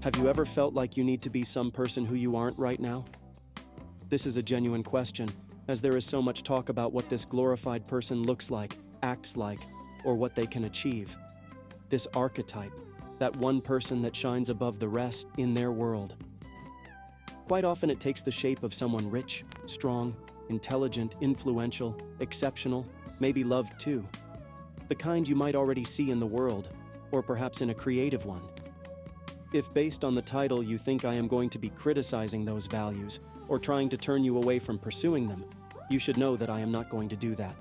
Have you ever felt like you need to be some person who you aren't right now? This is a genuine question, as there is so much talk about what this glorified person looks like, acts like, or what they can achieve. This archetype, that one person that shines above the rest in their world. Quite often it takes the shape of someone rich, strong, intelligent, influential, exceptional, maybe loved too. The kind you might already see in the world, or perhaps in a creative one. If based on the title you think I am going to be criticizing those values, or trying to turn you away from pursuing them, you should know that I am not going to do that.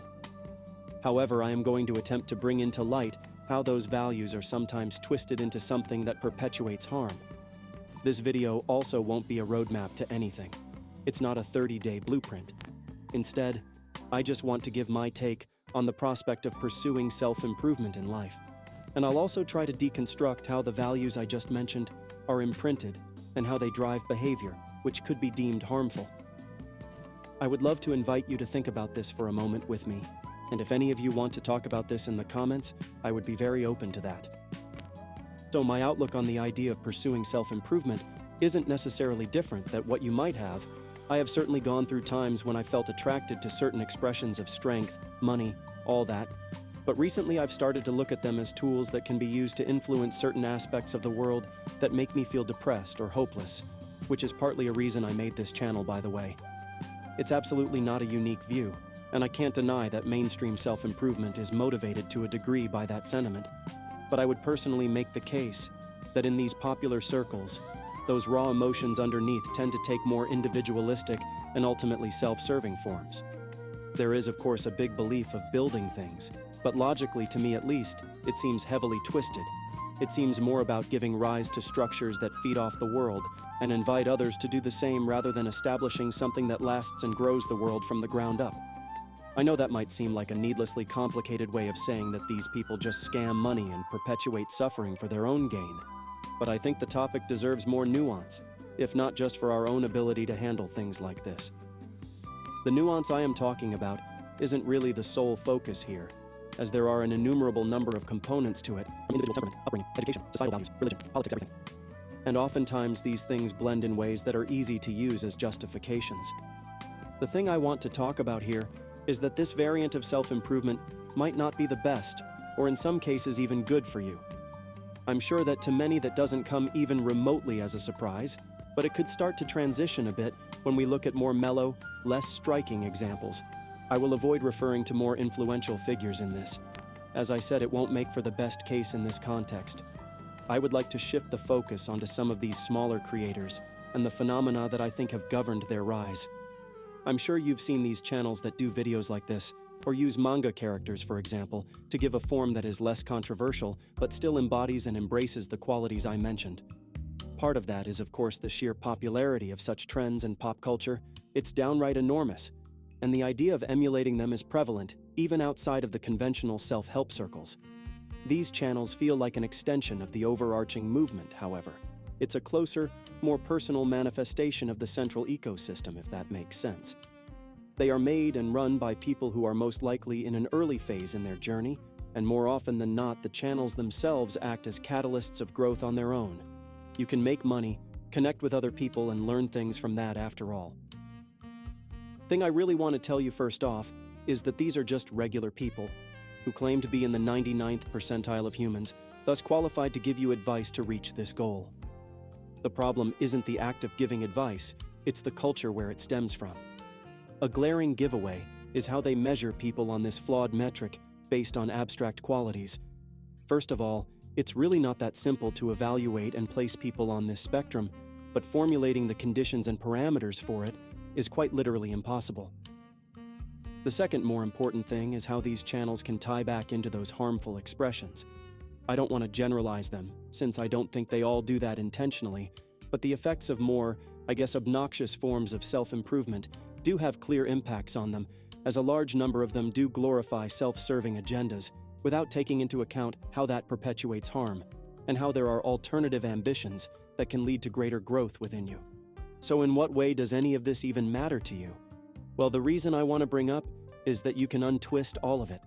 However, I am going to attempt to bring into light how those values are sometimes twisted into something that perpetuates harm. This video also won't be a roadmap to anything. It's not a 30-day blueprint. Instead, I just want to give my take on the prospect of pursuing self-improvement in life. And I'll also try to deconstruct how the values I just mentioned are imprinted and how they drive behavior, which could be deemed harmful. I would love to invite you to think about this for a moment with me, and if any of you want to talk about this in the comments, I would be very open to that. So my outlook on the idea of pursuing self-improvement isn't necessarily different than what you might have. I have certainly gone through times when I felt attracted to certain expressions of strength, money, all that. But recently I've started to look at them as tools that can be used to influence certain aspects of the world that make me feel depressed or hopeless, which is partly a reason I made this channel, by the way. It's absolutely not a unique view, and I can't deny that mainstream self-improvement is motivated to a degree by that sentiment. But I would personally make the case that in these popular circles, those raw emotions underneath tend to take more individualistic and ultimately self-serving forms. There is, of course, a big belief of building things, but logically, to me at least, it seems heavily twisted. It seems more about giving rise to structures that feed off the world and invite others to do the same rather than establishing something that lasts and grows the world from the ground up. I know that might seem like a needlessly complicated way of saying that these people just scam money and perpetuate suffering for their own gain, but I think the topic deserves more nuance, if not just for our own ability to handle things like this. The nuance I am talking about isn't really the sole focus here, as there are an innumerable number of components to it, from individual temperament, upbringing, education, societal values, religion, politics, everything. And oftentimes these things blend in ways that are easy to use as justifications. The thing I want to talk about here is that this variant of self-improvement might not be the best, or in some cases even good for you. I'm sure that to many that doesn't come even remotely as a surprise, but it could start to transition a bit when we look at more mellow, less striking examples. I will avoid referring to more influential figures in this. As I said, it won't make for the best case in this context. I would like to shift the focus onto some of these smaller creators and the phenomena that I think have governed their rise. I'm sure you've seen these channels that do videos like this, or use manga characters, for example, to give a form that is less controversial but still embodies and embraces the qualities I mentioned. Part of that is, of course, the sheer popularity of such trends in pop culture. It's downright enormous. And the idea of emulating them is prevalent, even outside of the conventional self-help circles. These channels feel like an extension of the overarching movement, however. It's a closer, more personal manifestation of the central ecosystem, if that makes sense. They are made and run by people who are most likely in an early phase in their journey, and more often than not, the channels themselves act as catalysts of growth on their own. You can make money, connect with other people, and learn things from that after all. The thing I really want to tell you first off is that these are just regular people who claim to be in the 99th percentile of humans, thus qualified to give you advice to reach this goal. The problem isn't the act of giving advice, it's the culture where it stems from. A glaring giveaway is how they measure people on this flawed metric based on abstract qualities. First of all, it's really not that simple to evaluate and place people on this spectrum, but formulating the conditions and parameters for it is quite literally impossible. The second more important thing is how these channels can tie back into those harmful expressions. I don't want to generalize them, since I don't think they all do that intentionally, but the effects of more, obnoxious forms of self-improvement do have clear impacts on them, as a large number of them do glorify self-serving agendas without taking into account how that perpetuates harm, and how there are alternative ambitions that can lead to greater growth within you. So in what way does any of this even matter to you? Well, the reason I want to bring up is that you can untwist all of it.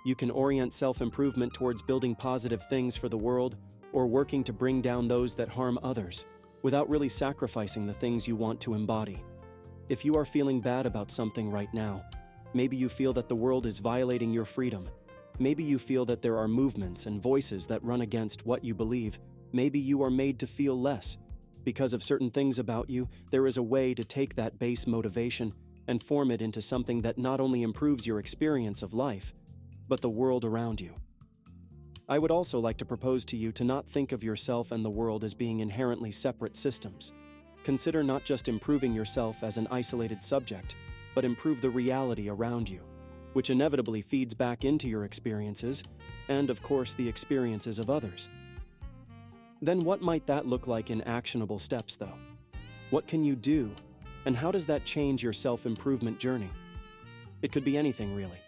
You can orient self-improvement towards building positive things for the world, or working to bring down those that harm others, without really sacrificing the things you want to embody. If you are feeling bad about something right now, maybe you feel that the world is violating your freedom. Maybe you feel that there are movements and voices that run against what you believe. Maybe you are made to feel less. Because of certain things about you, there is a way to take that base motivation and form it into something that not only improves your experience of life, but the world around you. I would also like to propose to you to not think of yourself and the world as being inherently separate systems. Consider not just improving yourself as an isolated subject, but improve the reality around you, which inevitably feeds back into your experiences and, of course, the experiences of others. Then what might that look like in actionable steps, though? What can you do, and how does that change your self-improvement journey? It could be anything, really.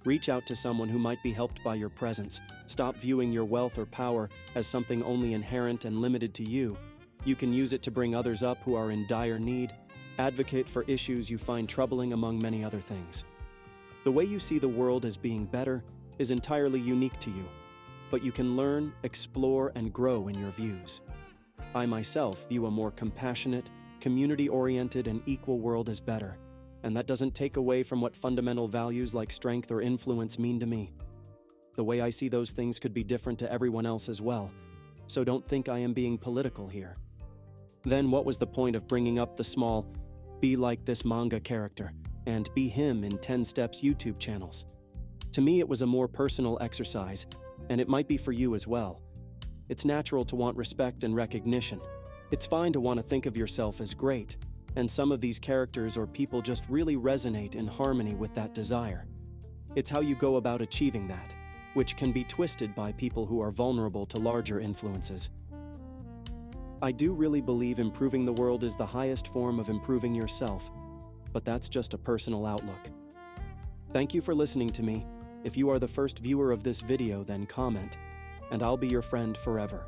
Reach out to someone who might be helped by your presence. Stop viewing your wealth or power as something only inherent and limited to you. You can use it to bring others up who are in dire need. Advocate for issues you find troubling, among many other things. The way you see the world as being better is entirely unique to you, but you can learn, explore, and grow in your views. I myself view a more compassionate, community-oriented, and equal world as better, and that doesn't take away from what fundamental values like strength or influence mean to me. The way I see those things could be different to everyone else as well, so don't think I am being political here. Then what was the point of bringing up the small, be like this manga character, and be him in 10 Steps YouTube channels? To me, it was a more personal exercise, and it might be for you as well. It's natural to want respect and recognition. It's fine to want to think of yourself as great, and some of these characters or people just really resonate in harmony with that desire. It's how you go about achieving that, which can be twisted by people who are vulnerable to larger influences. I do really believe improving the world is the highest form of improving yourself, but that's just a personal outlook. Thank you for listening to me. If you are the first viewer of this video, then comment, and I'll be your friend forever.